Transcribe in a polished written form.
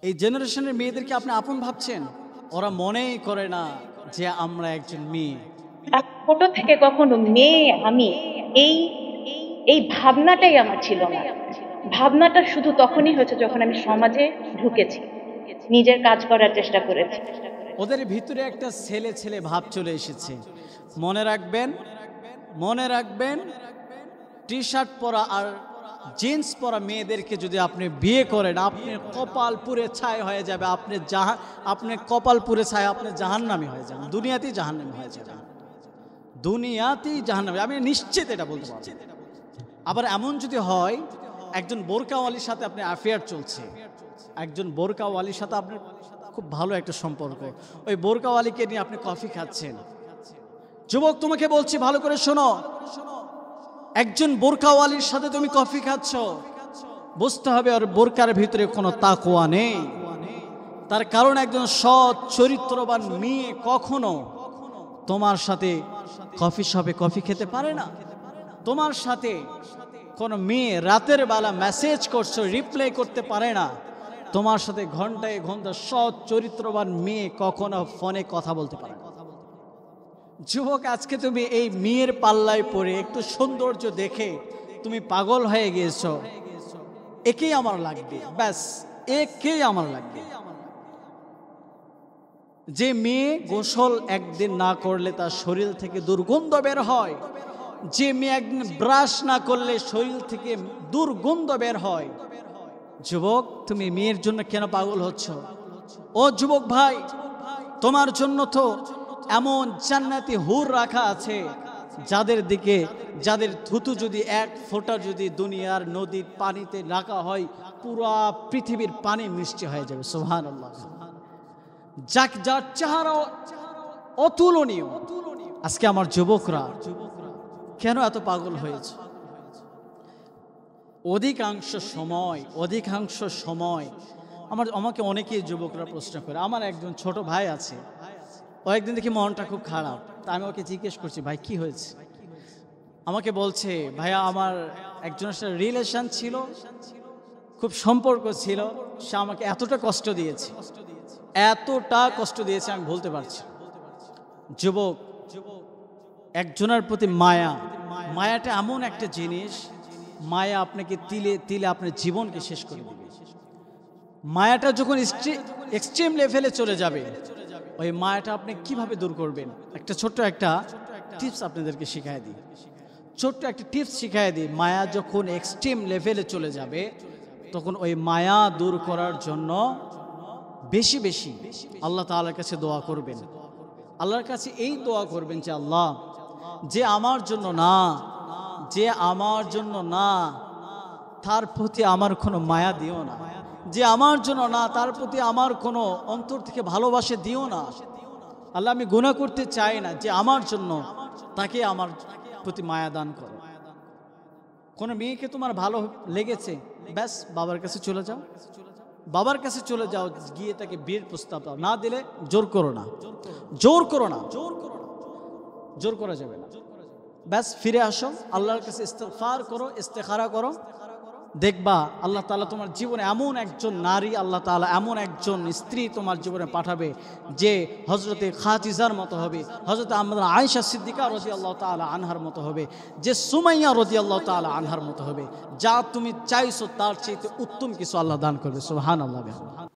এই জেনারেশনের মেয়েদেরকে আপনি আপন ভাবছেন? ওরা মনেই করে না যে আমরা একজন মেয়ে। ছোট থেকে কখনো মেয়ে আমি এই এই ভাবনাটাই আমার ছিল না। ভাবনাটা শুধু তখনই হয়েছে যখন আমি সমাজে ঢুকেছি, নিজের কাজ করার চেষ্টা করেছি। ওদের ভিতরে একটা ছেলে ছেলে ভাব চলে এসেছে। মনে রাখবেন, মনে রাখবেন, টি শার্ট পরা আর জিন্স পরা মেয়েদেরকে যদি আপনি বিয়ে করেন, আপনি কপাল পুরে ছাই হয়ে যাবে। আপনি কপাল পুরে ছাই, আপনি জাহান্নামী হয়ে যাবেন, দুনিয়াতেই জাহান্নামী হয়ে যাবেন, দুনিয়াতেই জাহান্নামী। আমি নিশ্চিত এটা বলতে পারছি। আবার এমন যদি হয়, একজন বোরকাওয়ালির সাথে আপনি অ্যাফেয়ার চলছে, একজন বোরকাওয়ালির সাথে আপনার খুব ভালো একটা সম্পর্ক, ওই বোরকাওয়ালিকে নিয়ে আপনি কফি খাচ্ছেন। যুবক, তোমাকে বলছি ভালো করে শোনো, একজন বোরকাওয়ালির সাথে তুমি কফি খাচ্ছ, বুঝতে হবে ওর বোরকার ভিতরে কোনো তাকওয়া নেই। তার কারণ একজন সৎ চরিত্রবান মেয়ে কখনো তোমার সাথে কফি শপে কফি খেতে পারে না। তোমার সাথে কোনো মেয়ে রাতের বেলা মেসেজ করছো, রিপ্লাই করতে পারে না। তোমার সাথে ঘন্টায় ঘন্টা সৎ চরিত্রবান মেয়ে কখনো ফোনে কথা বলতে পারে না। যুবক, আজকে তুমি এই মেয়ের পাল্লায় পড়ে একটু সৌন্দর্য দেখে তুমি পাগল হয়ে গিয়েছ। একেই আমার লাগবে, ব্যাস একেই আমার লাগবে। যে মেয়ে গোসল একদিন না করলে তার শরীর থেকে দুর্গন্ধ বের হয়, যে মেয়ে একদিন ব্রাশ না করলে শরীর থেকে দুর্গন্ধ বের হয়। যুবক, তুমি মেয়ের জন্য কেন পাগল হচ্ছ? ও যুবক ভাই, তোমার জন্য তো এমন জান্নাতি হুর রাখা আছে, যাদের থুতু যদি এক ফোঁটা যদি দুনিয়ার নদীর পানিতে রাখা হয়, পুরা পৃথিবীর পানি মিষ্টি হয়ে যাবে। সুবহানাল্লাহ। যার চেহারা অতুলনীয়। আজকে আমার যুবকরা কেন এত পাগল হয়েছে? অধিকাংশ সময় আমাকে অনেকেই যুবকরা প্রশ্ন করে। আমার একজন ছোট ভাই আছে, ও একদিন দেখি মনটা খুব খারাপ, তা আমি ওকে জিজ্ঞেস করছি, ভাই কি হয়েছে? আমাকে বলছে, ভাইয়া আমার একজনের সাথে রিলেশন ছিল, খুব সম্পর্ক ছিল, সে আমাকে এতটা কষ্ট দিয়েছে, আমি বলতে পারছি। যুবক, একজনের প্রতি মায়াটা এমন একটা জিনিস, মায়া আপনাকে তিলে তিলে আপনার জীবনকে শেষ করে দেবে। মায়াটা যখন এক্সট্রিম লেভেলে চলে যাবে, ওই মায়াটা আপনি কিভাবে দূর করবেন? ছোট্ট একটা টিপস আপনাদেরকে শিখাই দিই। মায়া যখন এক্সট্রিম লেভেলে চলে যাবে, তখন ওই মায়া দূর করার জন্য বেশি বেশি আল্লাহ তাআলার কাছে দোয়া করবেন। আল্লাহর কাছে এই দোয়া করবেন যে, আল্লাহ, যে আমার জন্য না তার প্রতি আমার কোনো মায়া দিও না, যে আমার জন্য না তার প্রতি আমার কোনো অন্তর থেকে ভালোবাসা দিও না। আল্লাহ, আমি গুনাহ করতে চাই না, যে আমার জন্য তাকে আমার প্রতি মায়া দান করো। কোনো মেয়েকে তোমার ভালো লেগেছে, ব্যাস বাবার কাছে চলে যাও, গিয়ে তাকে বিয়ের প্রস্তাব দাও। না দিলে জোর করা যাবে না। ব্যাস ফিরে আসো, আল্লাহর কাছে ইস্তিগফার করো, ইস্তেখারা করো। দেখবা আল্লাহ তাআলা তোমার জীবনে এমন একজন নারী, আল্লাহ তাআলা এমন একজন স্ত্রী তোমার জীবনে পাঠাবে, যে হযরতে খাদিজার মতো হবে, হযরতে আয়েশা সিদ্দিকা রাদিয়াল্লাহু তাআলা আনহার মতো হবে, যে সুমাইয়া রাদিয়াল্লাহু তাআলা আনহার মতো হবে। যা তুমি চাইছো তার চেয়ে উত্তম কিছু আল্লাহ দান করবে। সুবহানাল্লাহ।